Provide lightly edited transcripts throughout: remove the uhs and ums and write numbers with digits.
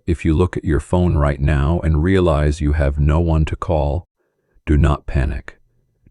If you look at your phone right now and realize you have no one to call, do not panic.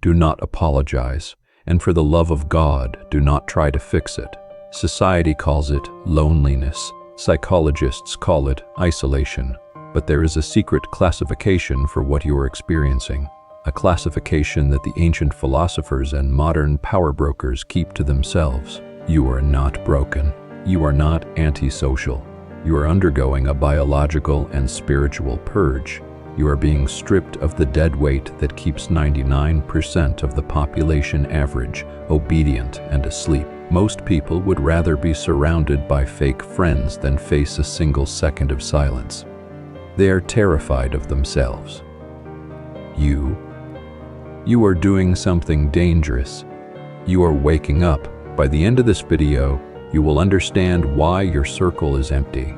Do not apologize. And for the love of God, do not try to fix it. Society calls it loneliness. Psychologists call it isolation. But there is a secret classification for what you are experiencing. A classification that the ancient philosophers and modern power brokers keep to themselves. You are not broken. You are not antisocial. You are undergoing a biological and spiritual purge. You are being stripped of the dead weight that keeps 99% of the population average, obedient and asleep. Most people would rather be surrounded by fake friends than face a single second of silence. They are terrified of themselves. You are doing something dangerous. You are waking up. By the end of this video, you will understand why your circle is empty.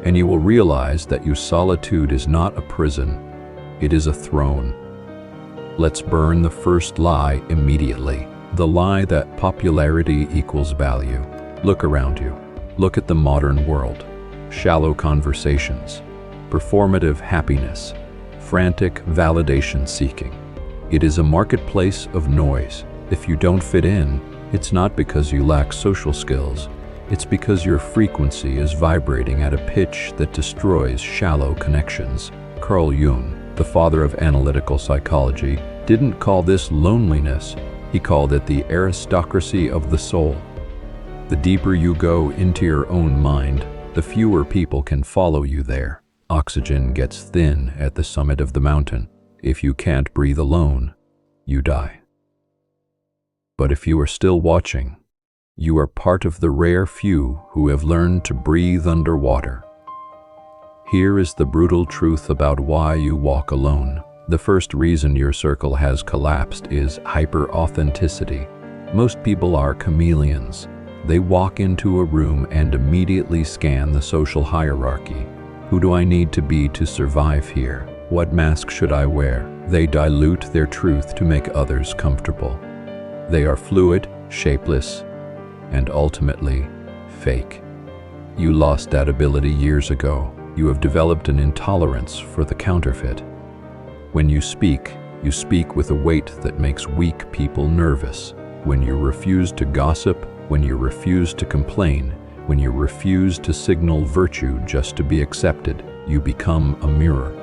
And you will realize that your solitude is not a prison, it is a throne. Let's burn the first lie immediately. The lie that popularity equals value. Look around you. Look at the modern world. Shallow conversations. Performative happiness. Frantic validation seeking. It is a marketplace of noise. If you don't fit in, it's not because you lack social skills. It's because your frequency is vibrating at a pitch that destroys shallow connections. Carl Jung, the father of analytical psychology, didn't call this loneliness. He called it the aristocracy of the soul. The deeper you go into your own mind, the fewer people can follow you there. Oxygen gets thin at the summit of the mountain. If you can't breathe alone, you die. But if you are still watching, you are part of the rare few who have learned to breathe underwater. Here is the brutal truth about why you walk alone. The first reason your circle has collapsed is hyper-authenticity. Most people are chameleons. They walk into a room and immediately scan the social hierarchy. Who do I need to be to survive here? What mask should I wear? They dilute their truth to make others comfortable. They are fluid, shapeless, and ultimately, fake. You lost that ability years ago. You have developed an intolerance for the counterfeit. When you speak with a weight that makes weak people nervous. When you refuse to gossip, when you refuse to complain, when you refuse to signal virtue just to be accepted, you become a mirror.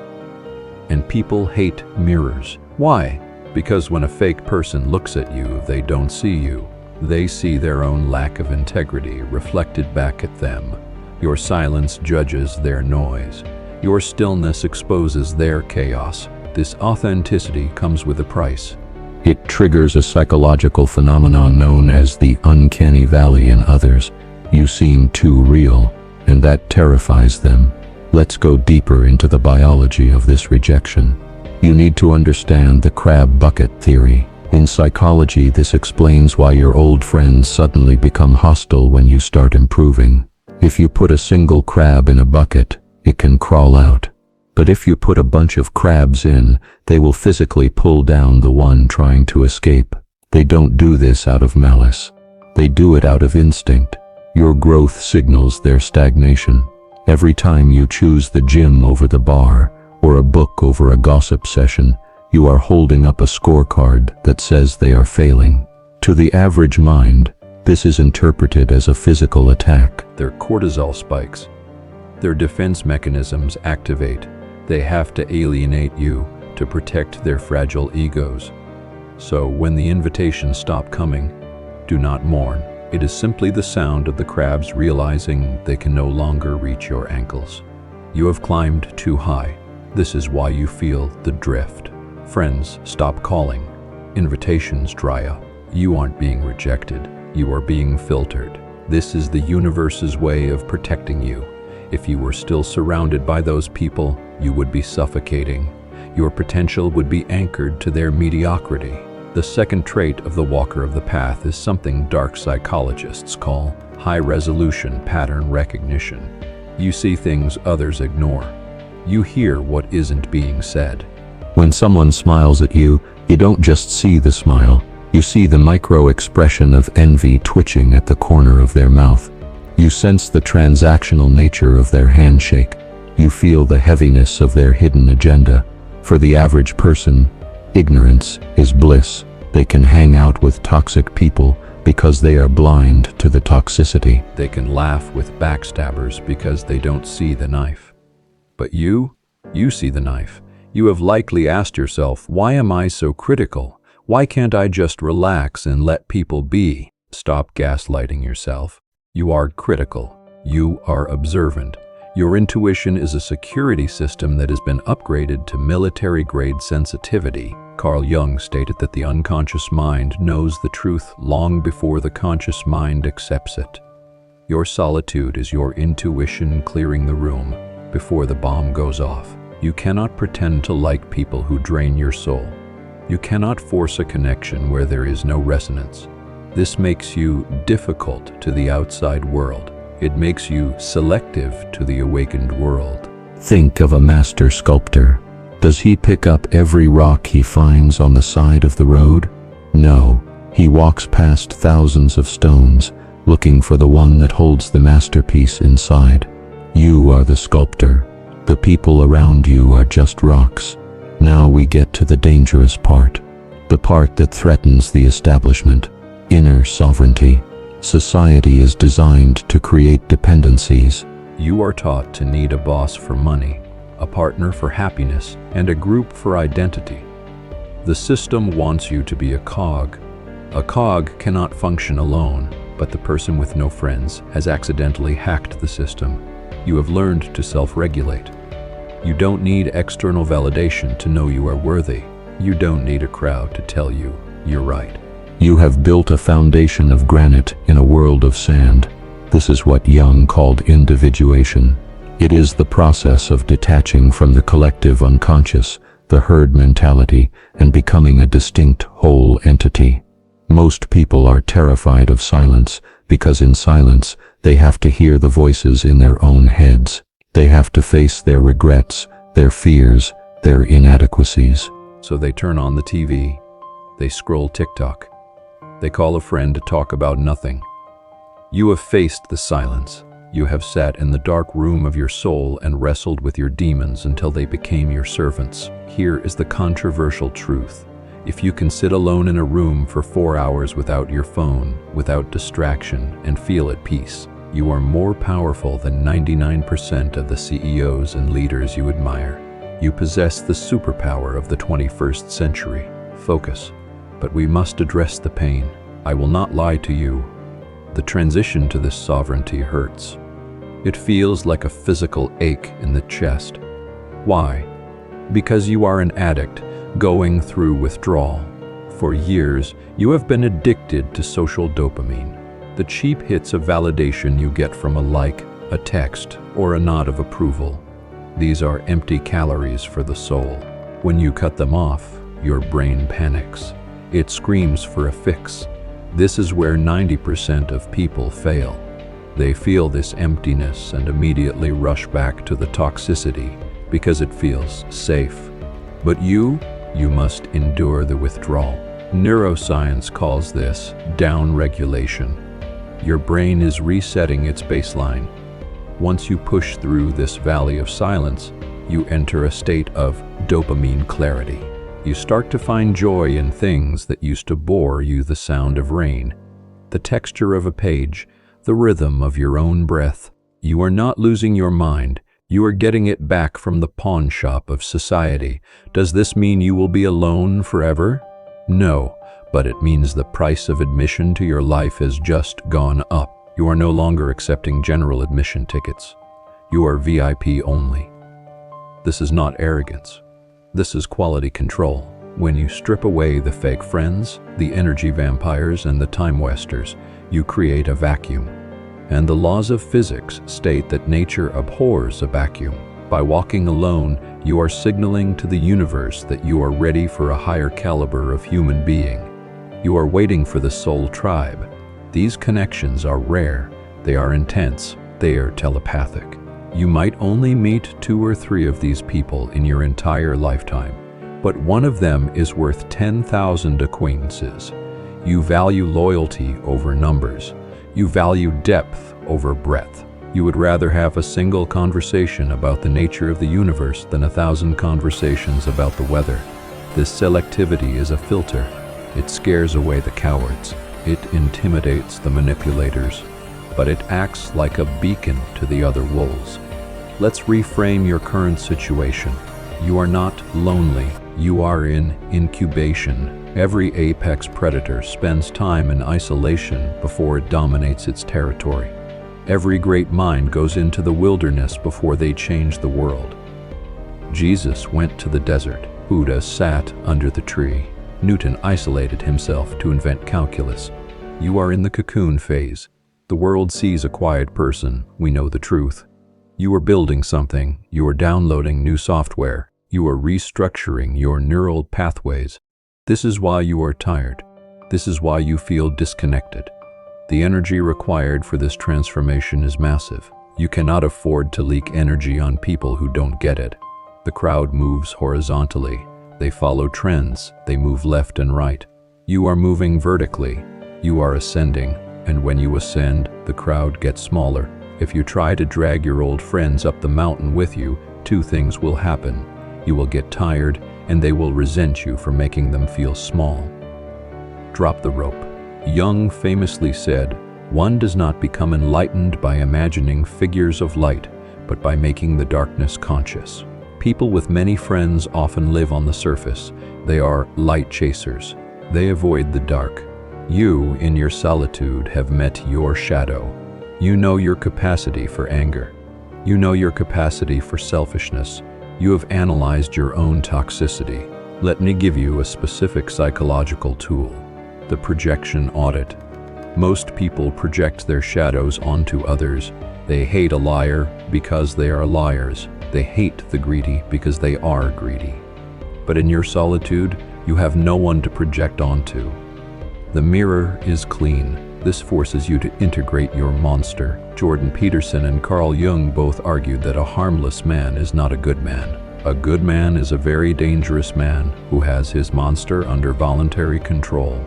And people hate mirrors. Why? Because when a fake person looks at you, they don't see you. They see their own lack of integrity reflected back at them. Your silence judges their noise. Your stillness exposes their chaos. This authenticity comes with a price. It triggers a psychological phenomenon known as the uncanny valley in others. You seem too real, and that terrifies them. Let's go deeper into the biology of this rejection. You need to understand the crab bucket theory. In psychology, this explains why your old friends suddenly become hostile when you start improving. If you put a single crab in a bucket, it can crawl out. But if you put a bunch of crabs in, they will physically pull down the one trying to escape. They don't do this out of malice. They do it out of instinct. Your growth signals their stagnation. Every time you choose the gym over the bar, or a book over a gossip session, you are holding up a scorecard that says they are failing. To the average mind, this is interpreted as a physical attack. Their cortisol spikes. Their defense mechanisms activate. They have to alienate you to protect their fragile egos. So when the invitations stop coming, do not mourn. It is simply the sound of the crabs realizing they can no longer reach your ankles. You have climbed too high. This is why you feel the drift. Friends stop calling. Invitations dry up. You aren't being rejected. You are being filtered. This is the universe's way of protecting you. If you were still surrounded by those people, you would be suffocating. Your potential would be anchored to their mediocrity. The second trait of the walker of the path is something dark psychologists call high-resolution pattern recognition. You see things others ignore. You hear what isn't being said. When someone smiles at you, you don't just see the smile. You see the micro-expression of envy twitching at the corner of their mouth. You sense the transactional nature of their handshake. You feel the heaviness of their hidden agenda. For the average person, ignorance is bliss. They can hang out with toxic people because they are blind to the toxicity. They can laugh with backstabbers because they don't see the knife. But you see the knife. You have likely asked yourself, why am I so critical? Why can't I just relax and let people be? Stop gaslighting yourself. You are critical. You are observant. Your intuition is a security system that has been upgraded to military-grade sensitivity. Carl Jung stated that the unconscious mind knows the truth long before the conscious mind accepts it. Your solitude is your intuition clearing the room before the bomb goes off. You cannot pretend to like people who drain your soul. You cannot force a connection where there is no resonance. This makes you difficult to the outside world. It makes you selective to the awakened world. Think of a master sculptor. Does he pick up every rock he finds on the side of the road? No, he walks past thousands of stones, looking for the one that holds the masterpiece inside. You are the sculptor. The people around you are just rocks. Now we get to the dangerous part. The part that threatens the establishment. Inner sovereignty. Society is designed to create dependencies. You are taught to need a boss for money, a partner for happiness, and a group for identity. The system wants you to be a cog. A cog cannot function alone, but the person with no friends has accidentally hacked the system. You have learned to self-regulate. You don't need external validation to know you are worthy. You don't need a crowd to tell you you're right. You have built a foundation of granite in a world of sand. This is what Jung called individuation. It is the process of detaching from the collective unconscious, the herd mentality, and becoming a distinct whole entity. Most people are terrified of silence because in silence they have to hear the voices in their own heads. They have to face their regrets, their fears, their inadequacies. So they turn on the TV. They scroll TikTok. They call a friend to talk about nothing. You have faced the silence. You have sat in the dark room of your soul and wrestled with your demons until they became your servants. Here is the controversial truth. If you can sit alone in a room for 4 hours without your phone, without distraction, and feel at peace, you are more powerful than 99% of the CEOs and leaders you admire. You possess the superpower of the 21st century. Focus. But we must address the pain. I will not lie to you. The transition to this sovereignty hurts. It feels like a physical ache in the chest. Why? Because you are an addict going through withdrawal. For years, you have been addicted to social dopamine, the cheap hits of validation you get from a like, a text, or a nod of approval. These are empty calories for the soul. When you cut them off, your brain panics. It screams for a fix. This is where 90% of people fail. They feel this emptiness and immediately rush back to the toxicity because it feels safe. But you must endure the withdrawal. Neuroscience calls this downregulation. Your brain is resetting its baseline. Once you push through this valley of silence, you enter a state of dopamine clarity. You start to find joy in things that used to bore you: the sound of rain, the texture of a page, the rhythm of your own breath. You are not losing your mind. You are getting it back from the pawn shop of society. Does this mean you will be alone forever? No, but it means the price of admission to your life has just gone up. You are no longer accepting general admission tickets. You are VIP only. This is not arrogance. This is quality control. When you strip away the fake friends, the energy vampires, and the time wasters, you create a vacuum. And the laws of physics state that nature abhors a vacuum. By walking alone, you are signaling to the universe that you are ready for a higher caliber of human being. You are waiting for the soul tribe. These connections are rare, they are intense, they are telepathic. You might only meet 2 or 3 of these people in your entire lifetime, but one of them is worth 10,000 acquaintances. You value loyalty over numbers. You value depth over breadth. You would rather have a single conversation about the nature of the universe than 1,000 conversations about the weather. This selectivity is a filter. It scares away the cowards. It intimidates the manipulators. But it acts like a beacon to the other wolves. Let's reframe your current situation. You are not lonely. You are in incubation. Every apex predator spends time in isolation before it dominates its territory. Every great mind goes into the wilderness before they change the world. Jesus went to the desert. Buddha sat under the tree. Newton isolated himself to invent calculus. You are in the cocoon phase. The world sees a quiet person. We know the truth. You are building something. You are downloading new software. You are restructuring your neural pathways. This is why you are tired. This is why you feel disconnected. The energy required for this transformation is massive. You cannot afford to leak energy on people who don't get it. The crowd moves horizontally. They follow trends. They move left and right. You are moving vertically. You are ascending. And when you ascend, the crowd gets smaller. If you try to drag your old friends up the mountain with you, two things will happen. You will get tired, and they will resent you for making them feel small. Drop the rope. Jung famously said, "One does not become enlightened by imagining figures of light, but by making the darkness conscious." People with many friends often live on the surface. They are light chasers. They avoid the dark. You, in your solitude, have met your shadow. You know your capacity for anger. You know your capacity for selfishness. You have analyzed your own toxicity. Let me give you a specific psychological tool. The projection audit. Most people project their shadows onto others. They hate a liar because they are liars. They hate the greedy because they are greedy. But in your solitude, you have no one to project onto. The mirror is clean. This forces you to integrate your monster. Jordan Peterson and Carl Jung both argued that a harmless man is not a good man. A good man is a very dangerous man who has his monster under voluntary control.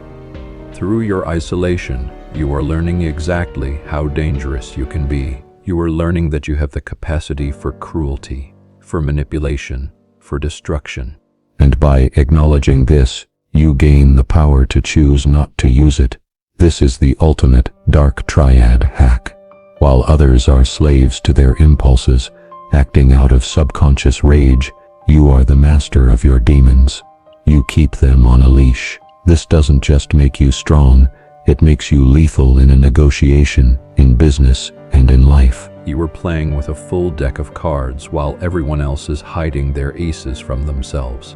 Through your isolation, you are learning exactly how dangerous you can be. You are learning that you have the capacity for cruelty, for manipulation, for destruction. And by acknowledging this, you gain the power to choose not to use it. This is the ultimate dark triad hack. While others are slaves to their impulses, acting out of subconscious rage, you are the master of your demons. You keep them on a leash. This doesn't just make you strong, it makes you lethal in a negotiation, in business, and in life. You are playing with a full deck of cards while everyone else is hiding their aces from themselves.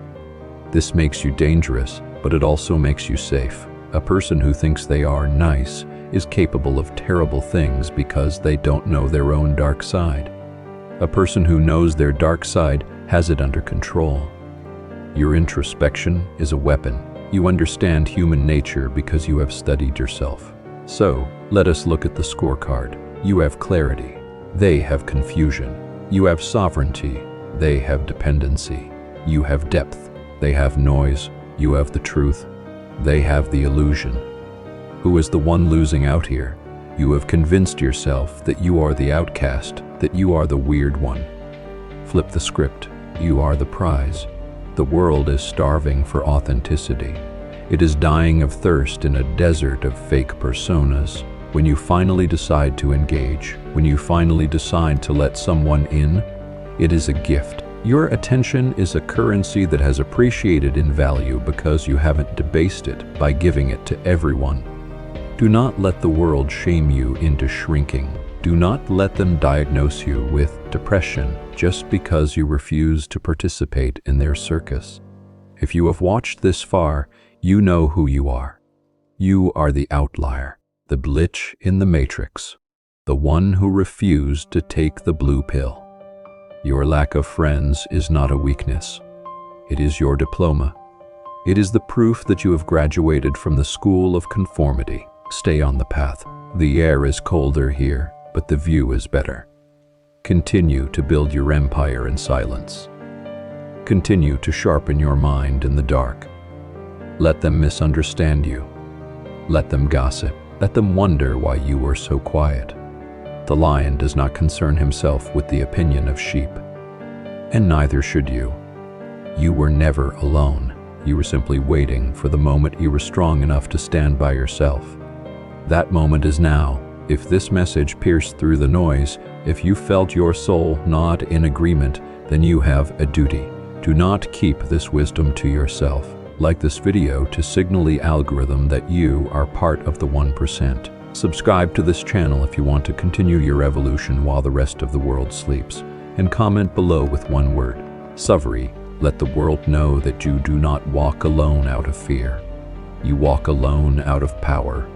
This makes you dangerous, but it also makes you safe. A person who thinks they are nice is capable of terrible things because they don't know their own dark side. A person who knows their dark side has it under control. Your introspection is a weapon. You understand human nature because you have studied yourself. So, let us look at the scorecard. You have clarity. They have confusion. You have sovereignty. They have dependency. You have depth. They have noise. You have the truth. They have the illusion. Who is the one losing out here? You have convinced yourself that you are the outcast, that you are the weird one. Flip the script. You are the prize. The world is starving for authenticity. It is dying of thirst in a desert of fake personas. When you finally decide to engage, when you finally decide to let someone in, it is a gift. Your attention is a currency that has appreciated in value because you haven't debased it by giving it to everyone. Do not let the world shame you into shrinking. Do not let them diagnose you with depression just because you refuse to participate in their circus. If you have watched this far, you know who you are. You are the outlier, the glitch in the matrix, the one who refused to take the blue pill. Your lack of friends is not a weakness. It is your diploma. It is the proof that you have graduated from the school of conformity. Stay on the path. The air is colder here, but the view is better. Continue to build your empire in silence. Continue to sharpen your mind in the dark. Let them misunderstand you. Let them gossip. Let them wonder why you are so quiet. The lion does not concern himself with the opinion of sheep. And neither should you. You were never alone. You were simply waiting for the moment you were strong enough to stand by yourself. That moment is now. If this message pierced through the noise, if you felt your soul not in agreement, then you have a duty. Do not keep this wisdom to yourself. Like this video to signal the algorithm that you are part of the 1%. Subscribe to this channel if you want to continue your evolution while the rest of the world sleeps. And comment below with one word. Suvari. Let the world know that you do not walk alone out of fear. You walk alone out of power.